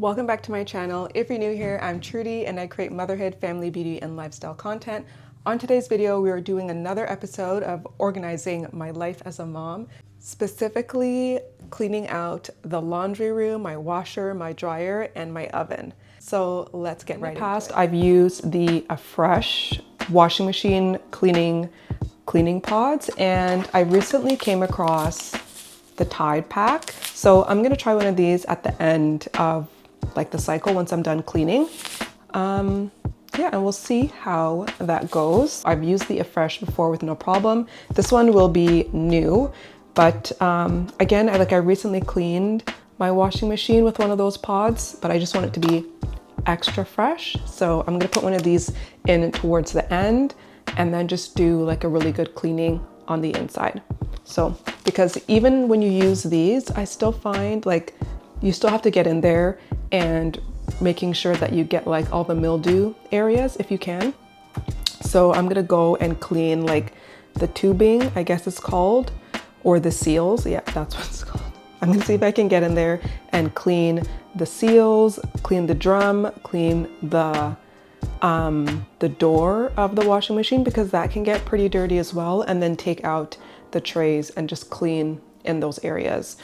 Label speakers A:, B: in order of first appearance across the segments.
A: Welcome back to my channel. If you're new here, I'm Trudy and I create motherhood, family, beauty, and lifestyle content. On today's video, we are doing another episode of organizing my life as a mom, specifically cleaning out the laundry room, my washer, my dryer, and my oven. So let's get right into it. I've used the Fresh washing machine cleaning pods, and I recently came across the Tide pack. So I'm gonna try one of these at the end of like the cycle once I'm done cleaning. Yeah, and we'll see how that goes. I've used the Fresh before with no problem. This one will be new, but again, I recently cleaned my washing machine with one of those pods, but I just want it to be extra fresh. So I'm gonna put one of these in towards the end and then just do like a really good cleaning on the inside. So, because even when you use these, I still find like you still have to get in there and making sure that you get like all the mildew areas if you can. So I'm gonna go and clean like the tubing, I guess it's called, or the seals. Yeah, that's what it's called. I'm gonna see if I can get in there and clean the seals, clean the drum, clean the door of the washing machine, because that can get pretty dirty as well, and then take out the trays and just clean in those areas.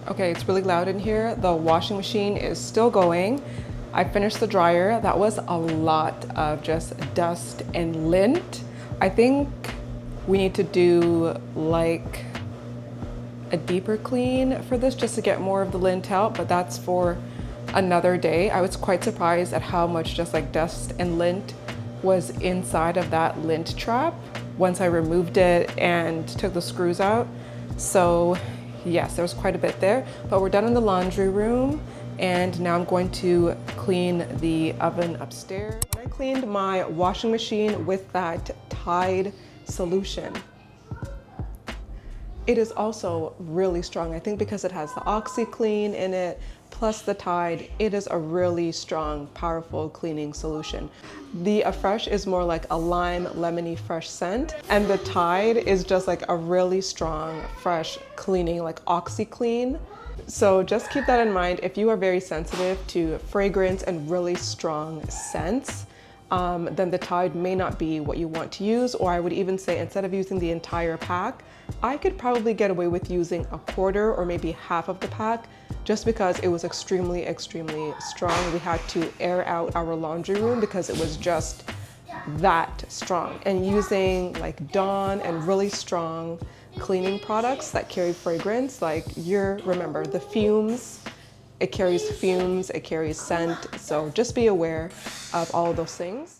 A: Okay, it's really loud in here. The washing machine is still going. I finished the dryer. That was a lot of just dust and lint. I think we need to do like a deeper clean for this just to get more of the lint out, but that's for another day. I was quite surprised at how much just like dust and lint was inside of that lint trap. once I removed it and took the screws out. So yes, there was quite a bit there, but we're done in the laundry room. And now I'm going to clean the oven upstairs. I cleaned my washing machine with that Tide solution. It is also really strong. I think because it has the OxiClean in it, plus the Tide, it is a really strong, powerful cleaning solution. The Afresh is more like a lime, lemony, fresh scent, and the Tide is just like a really strong, fresh cleaning, like OxiClean. So just keep that in mind. If you are very sensitive to fragrance and really strong scents, then the Tide may not be what you want to use. Or I would even say, instead of using the entire pack, I could probably get away with using a quarter or maybe half of the pack, just because it was extremely, extremely strong. We had to air out our laundry room because it was just that strong. And using like Dawn and really strong cleaning products that carry fragrance, like remember the fumes, it carries fumes, it carries scent. So just be aware of all of those things.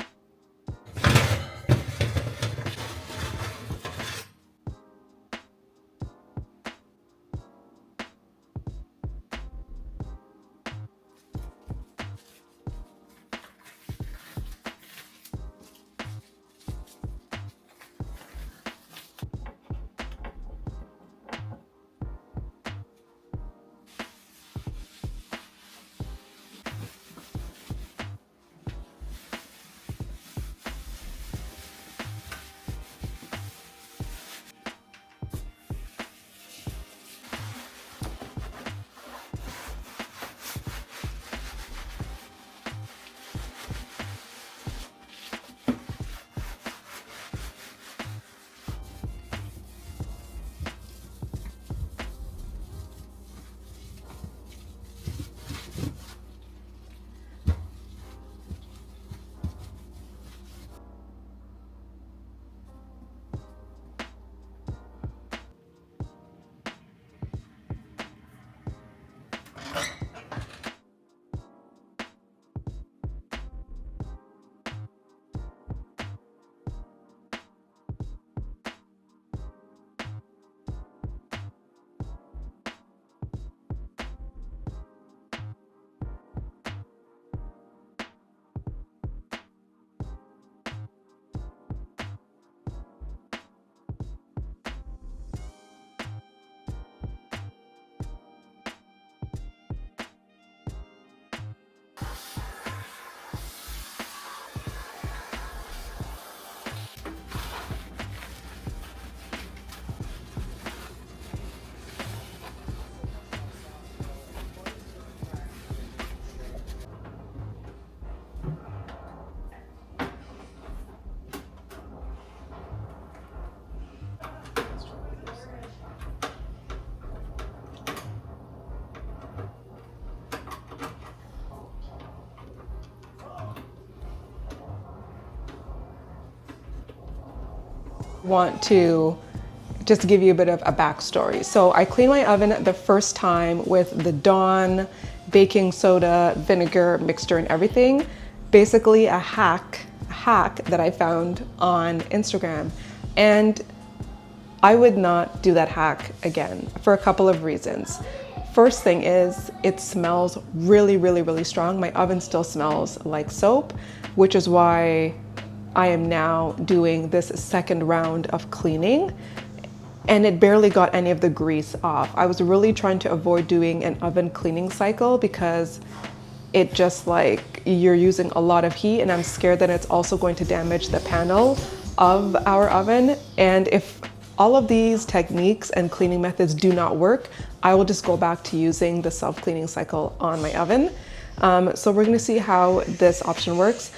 A: Want to just give you a bit of a backstory. So I cleaned my oven the first time with the Dawn baking soda, vinegar mixture and everything. Basically a hack that I found on Instagram. And I would not do that hack again for a couple of reasons. First thing is it smells really, really, really strong. My oven still smells like soap, which is why I am now doing this second round of cleaning, and it barely got any of the grease off. I was really trying to avoid doing an oven cleaning cycle because it just like you're using a lot of heat, and I'm scared that it's also going to damage the panel of our oven. And if all of these techniques and cleaning methods do not work, I will just go back to using the self-cleaning cycle on my oven. So we're gonna see how this option works.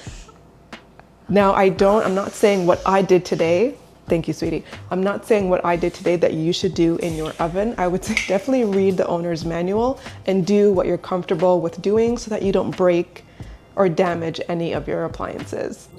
A: Now I'm not saying what I did today. Thank you, sweetie. I'm not saying what I did today that you should do in your oven. I would say definitely read the owner's manual and do what you're comfortable with doing so that you don't break or damage any of your appliances.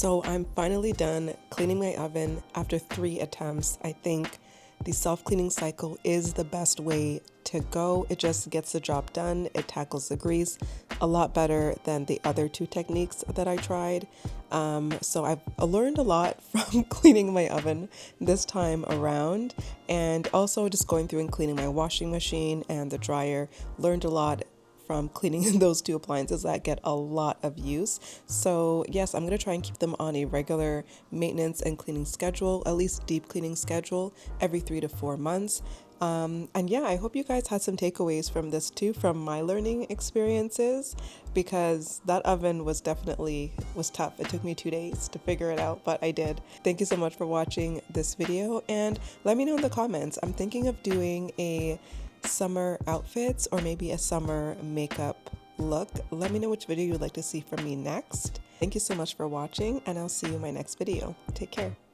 A: So I'm finally done cleaning my oven after 3 attempts. I think the self-cleaning cycle is the best way to go. It just gets the job done. It tackles the grease a lot better than the other 2 techniques that I tried. So I've learned a lot from cleaning my oven this time around, and also just going through and cleaning my washing machine and the dryer. Learned a lot from cleaning those 2 appliances that get a lot of use. So yes, I'm going to try and keep them on a regular maintenance and cleaning schedule, at least deep cleaning schedule, every 3 to 4 months. And yeah, I hope you guys had some takeaways from this too, from my learning experiences, because that oven was tough. It took me 2 days to figure it out, but I did. Thank you so much for watching this video, and let me know in the comments. I'm thinking of doing a summer outfits or maybe a summer makeup look. Let me know which video you'd like to see from me next. Thank you so much for watching, and I'll see you in my next video. Take care.